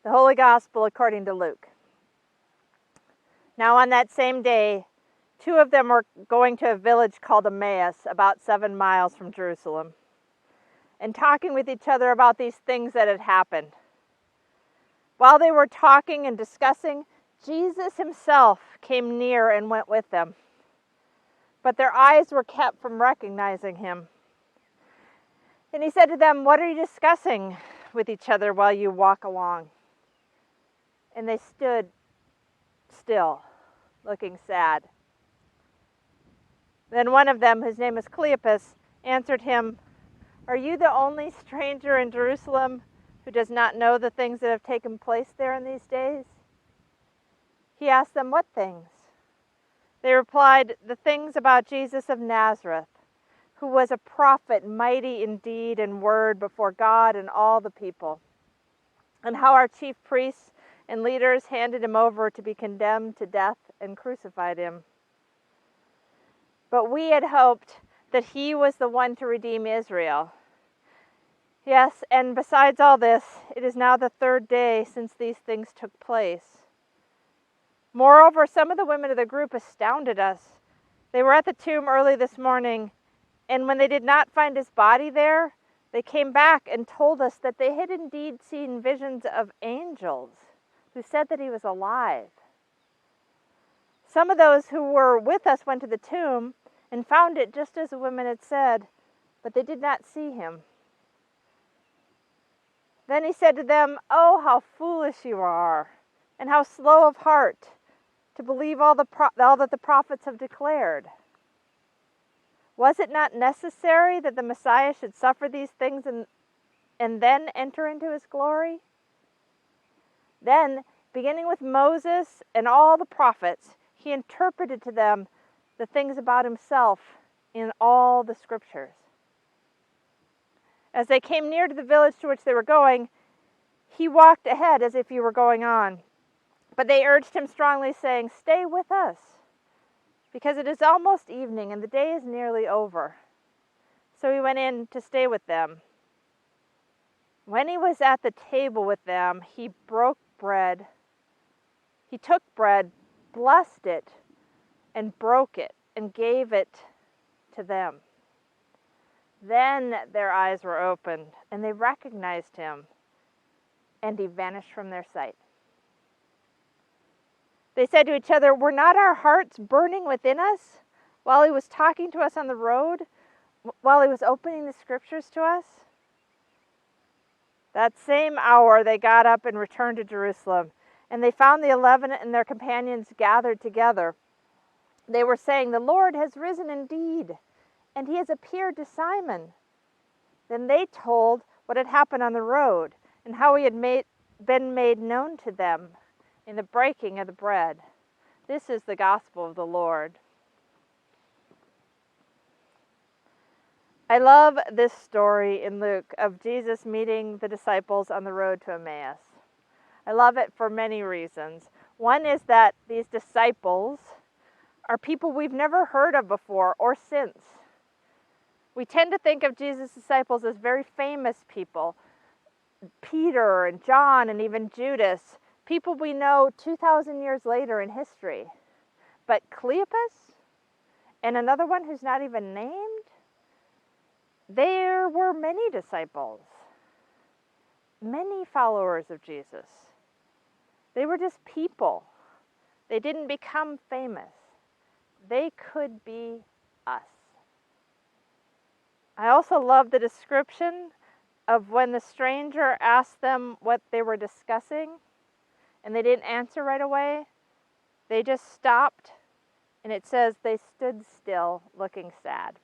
The Holy Gospel according to Luke. Now on that same day, 2 of them were going to a village called Emmaus, about 7 miles from Jerusalem, and talking with each other about these things that had happened. While they were talking and discussing, Jesus himself came near and went with them. But their eyes were kept from recognizing him. And he said to them, "What are you discussing with each other while you walk along?" And they stood still, looking sad. Then one of them, whose name was Cleopas, answered him, "Are you the only stranger in Jerusalem who does not know the things that have taken place there in these days?" He asked them, "What things?" They replied, "The things about Jesus of Nazareth, who was a prophet, mighty in deed and word before God and all the people, and how our chief priests and leaders handed him over to be condemned to death and crucified him. But we had hoped that he was the one to redeem Israel. Yes, and besides all this, it is now the 3rd day since these things took place. Moreover, some of the women of the group astounded us. They were at the tomb early this morning, and when they did not find his body there, they came back and told us that they had indeed seen visions of angels who said that he was alive. Some of those who were with us went to the tomb and found it just as the women had said, but they did not see him." Then he said to them, "Oh, how foolish you are, and how slow of heart to believe all that the prophets have declared. Was it not necessary that the Messiah should suffer these things and then enter into his glory?" Then, beginning with Moses and all the prophets, he interpreted to them the things about himself in all the scriptures. As they came near to the village to which they were going, he walked ahead as if he were going on. But they urged him strongly, saying, "Stay with us, because it is almost evening and the day is nearly over." So he went in to stay with them. When he was at the table with them, he broke bread. He took bread, blessed it, and broke it, and gave it to them. Then their eyes were opened, and they recognized him, and he vanished from their sight. They said to each other, "Were not our hearts burning within us while he was talking to us on the road, while he was opening the scriptures to us?" That same hour they got up and returned to Jerusalem, and they found the 11 and their companions gathered together. They were saying, "The Lord has risen indeed, and he has appeared to Simon." Then they told what had happened on the road, and how he had been made known to them in the breaking of the bread. This is the gospel of the Lord. I love this story in Luke of Jesus meeting the disciples on the road to Emmaus. I love it for many reasons. One is that these disciples are people we've never heard of before or since. We tend to think of Jesus' disciples as very famous people. Peter and John and even Judas, people we know 2,000 years later in history. But Cleopas and another one who's not even named, there were many disciples, many followers of Jesus. They were just people. They didn't become famous. They could be us. I also love the description of when the stranger asked them what they were discussing, and they didn't answer right away. They just stopped, and it says they stood still, looking sad.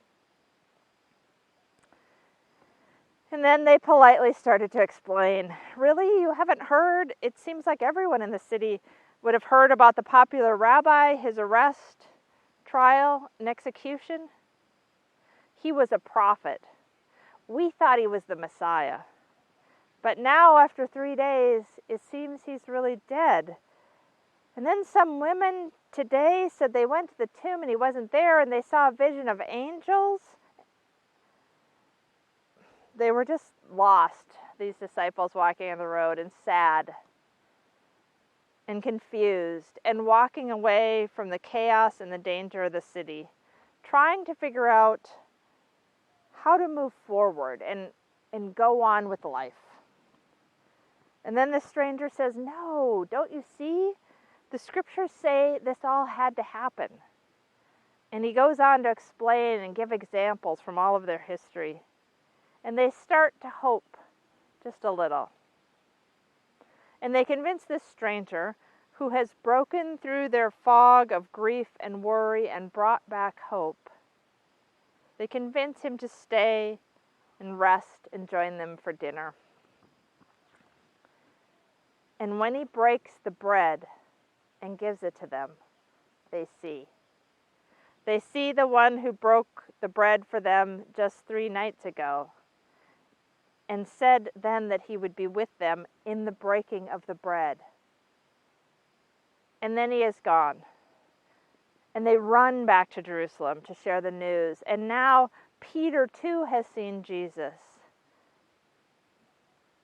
And then they politely started to explain, "Really, you haven't heard? It seems like everyone in the city would have heard about the popular rabbi, his arrest, trial, and execution. He was a prophet. We thought he was the Messiah. But now, after 3 days, it seems he's really dead. And then some women today said they went to the tomb and he wasn't there, and they saw a vision of angels." They were just lost, these disciples walking on the road, and sad. and confused and walking away from the chaos and the danger of the city, trying to figure out how to move forward and go on with life. And then the stranger says, "No, don't you see? The scriptures say this all had to happen." And he goes on to explain and give examples from all of their history. And they start to hope just a little. And they convince this stranger, who has broken through their fog of grief and worry and brought back hope, they convince him to stay and rest and join them for dinner. And when he breaks the bread and gives it to them, they see. They see the one who broke the bread for them just 3 nights ago, and said then that he would be with them in the breaking of the bread. And then he is gone. And they run back to Jerusalem to share the news. And now Peter too has seen Jesus.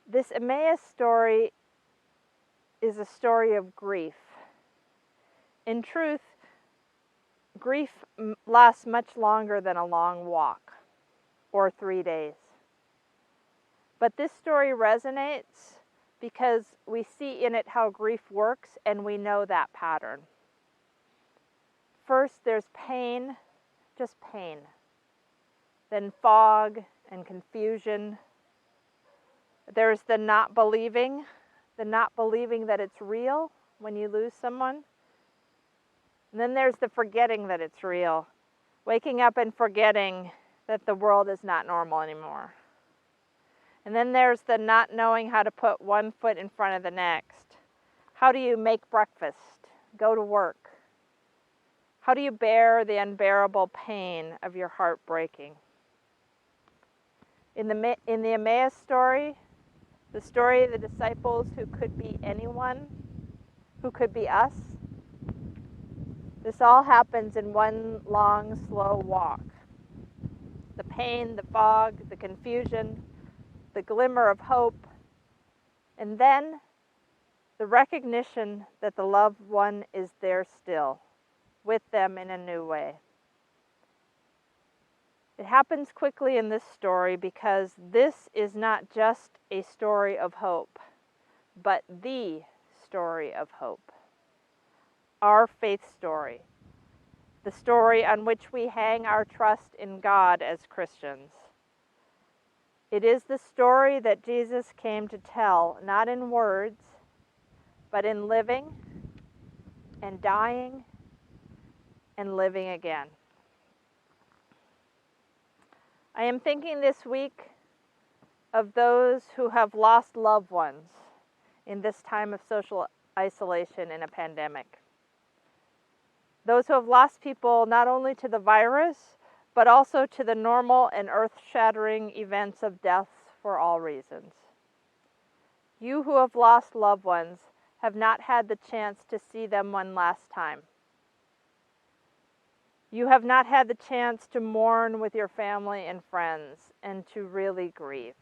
This Emmaus story is a story of grief. In truth, grief lasts much longer than a long walk or 3 days. But this story resonates because we see in it how grief works, and we know that pattern. First, there's pain, just pain. Then fog and confusion. There's the not believing that it's real when you lose someone. And then there's the forgetting that it's real. Waking up and forgetting that the world is not normal anymore. And then there's the not knowing how to put one foot in front of the next. How do you make breakfast? Go to work? How do you bear the unbearable pain of your heart breaking? In the Emmaus story, the story of the disciples who could be anyone, who could be us, this all happens in one long, slow walk. The pain, the fog, the confusion, the glimmer of hope, and then the recognition that the loved one is there still, with them in a new way. It happens quickly in this story because this is not just a story of hope, but the story of hope. Our faith story, the story on which we hang our trust in God as Christians. It is the story that Jesus came to tell, not in words, but in living and dying and living again. I am thinking this week of those who have lost loved ones in this time of social isolation in a pandemic. Those who have lost people not only to the virus, but also to the normal and earth-shattering events of deaths for all reasons. You who have lost loved ones have not had the chance to see them one last time. You have not had the chance to mourn with your family and friends and to really grieve.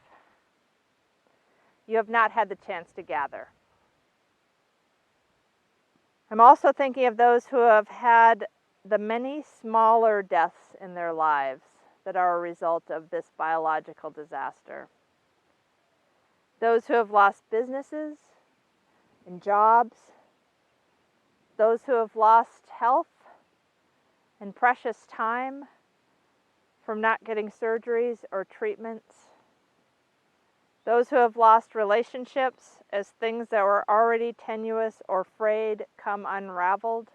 You have not had the chance to gather. I'm also thinking of those who have had the many smaller deaths in their lives that are a result of this biological disaster. Those who have lost businesses and jobs. Those who have lost health and precious time from not getting surgeries or treatments. Those who have lost relationships as things that were already tenuous or frayed come unraveled.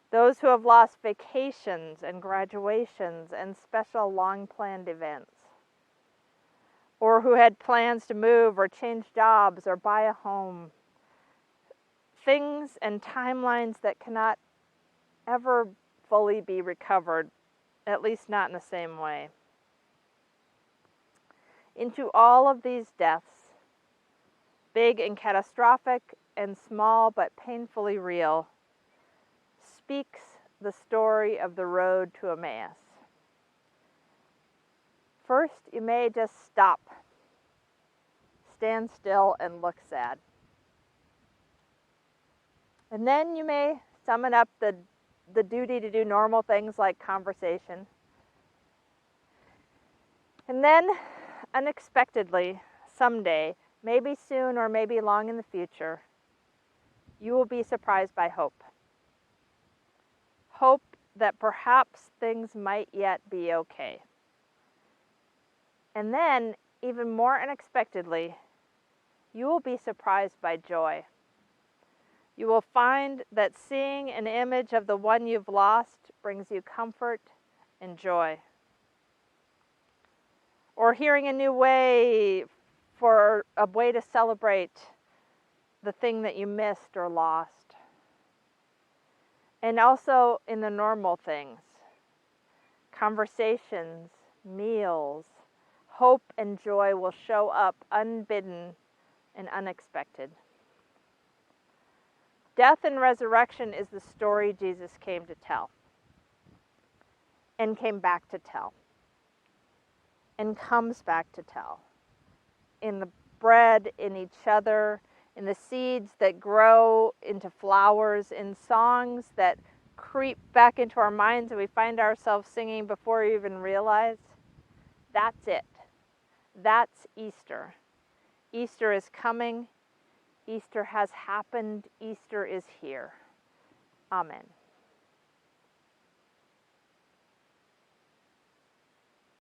Those who have lost vacations and graduations and special long-planned events. Or who had plans to move or change jobs or buy a home. Things and timelines that cannot ever fully be recovered, at least not in the same way. Into all of these deaths, big and catastrophic and small but painfully real, speaks the story of the road to Emmaus. First, you may just stop, stand still, and look sad. And then you may summon up the duty to do normal things like conversation. And then, unexpectedly, someday, maybe soon or maybe long in the future, you will be surprised by hope. Hope that perhaps things might yet be okay. And then, even more unexpectedly, you will be surprised by joy. You will find that seeing an image of the one you've lost brings you comfort and joy. Or hearing a new way for a way to celebrate the thing that you missed or lost. And also in the normal things, conversations, meals, hope and joy will show up unbidden and unexpected. Death and resurrection is the story Jesus came to tell and came back to tell and comes back to tell. In the bread, in each other, in the seeds that grow into flowers, in songs that creep back into our minds and we find ourselves singing before we even realize. That's it. That's Easter. Easter is coming. Easter has happened. Easter is here. Amen.